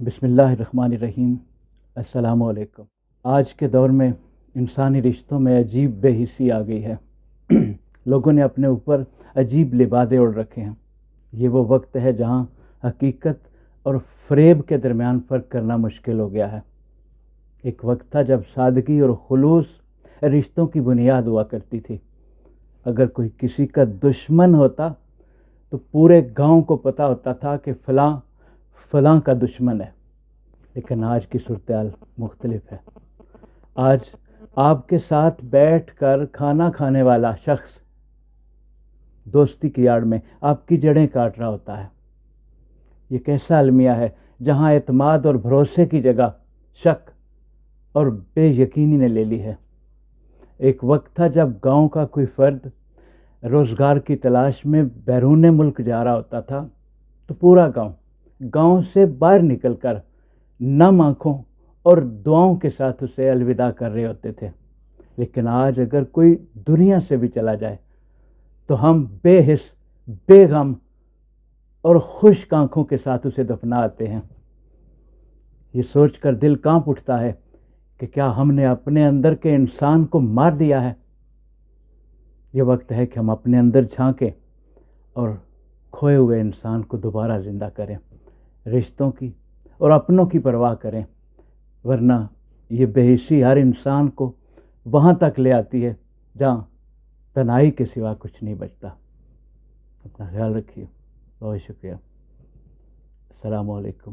بسم اللہ الرحمن الرحیم۔ السلام علیکم۔ آج کے دور میں انسانی رشتوں میں عجیب بے حسی آ گئی ہے۔ لوگوں نے اپنے اوپر عجیب لبادے اوڑھ رکھے ہیں۔ یہ وہ وقت ہے جہاں حقیقت اور فریب کے درمیان فرق کرنا مشکل ہو گیا ہے۔ ایک وقت تھا جب سادگی اور خلوص رشتوں کی بنیاد ہوا کرتی تھی۔ اگر کوئی کسی کا دشمن ہوتا تو پورے گاؤں کو پتہ ہوتا تھا کہ فلاں کا دشمن ہے۔ لیکن آج کی صورتحال مختلف ہے۔ آج آپ کے ساتھ بیٹھ کر کھانا کھانے والا شخص دوستی کی آڑ میں آپ کی جڑیں کاٹ رہا ہوتا ہے۔ یہ کیسا المیہ ہے جہاں اعتماد اور بھروسے کی جگہ شک اور بے یقینی نے لے لی ہے۔ ایک وقت تھا جب گاؤں کا کوئی فرد روزگار کی تلاش میں بیرون ملک جا رہا ہوتا تھا تو پورا گاؤں سے باہر نکل کر نم آنکھوں اور دعاؤں کے ساتھ اسے الوداع کر رہے ہوتے تھے۔ لیکن آج اگر کوئی دنیا سے بھی چلا جائے تو ہم بے حس، بے غم اور خشک آنکھوں کے ساتھ اسے دفنا آتے ہیں۔ یہ سوچ کر دل کانپ اٹھتا ہے کہ کیا ہم نے اپنے اندر کے انسان کو مار دیا ہے؟ یہ وقت ہے کہ ہم اپنے اندر جھانکیں اور کھوئے ہوئے انسان کو دوبارہ زندہ کریں، رشتوں کی اور اپنوں کی پرواہ کریں، ورنہ یہ بے حسی ہر انسان کو وہاں تک لے آتی ہے جہاں تنہائی کے سوا کچھ نہیں بچتا۔ اپنا خیال رکھیے۔ بہت شکریہ۔ السلام علیکم۔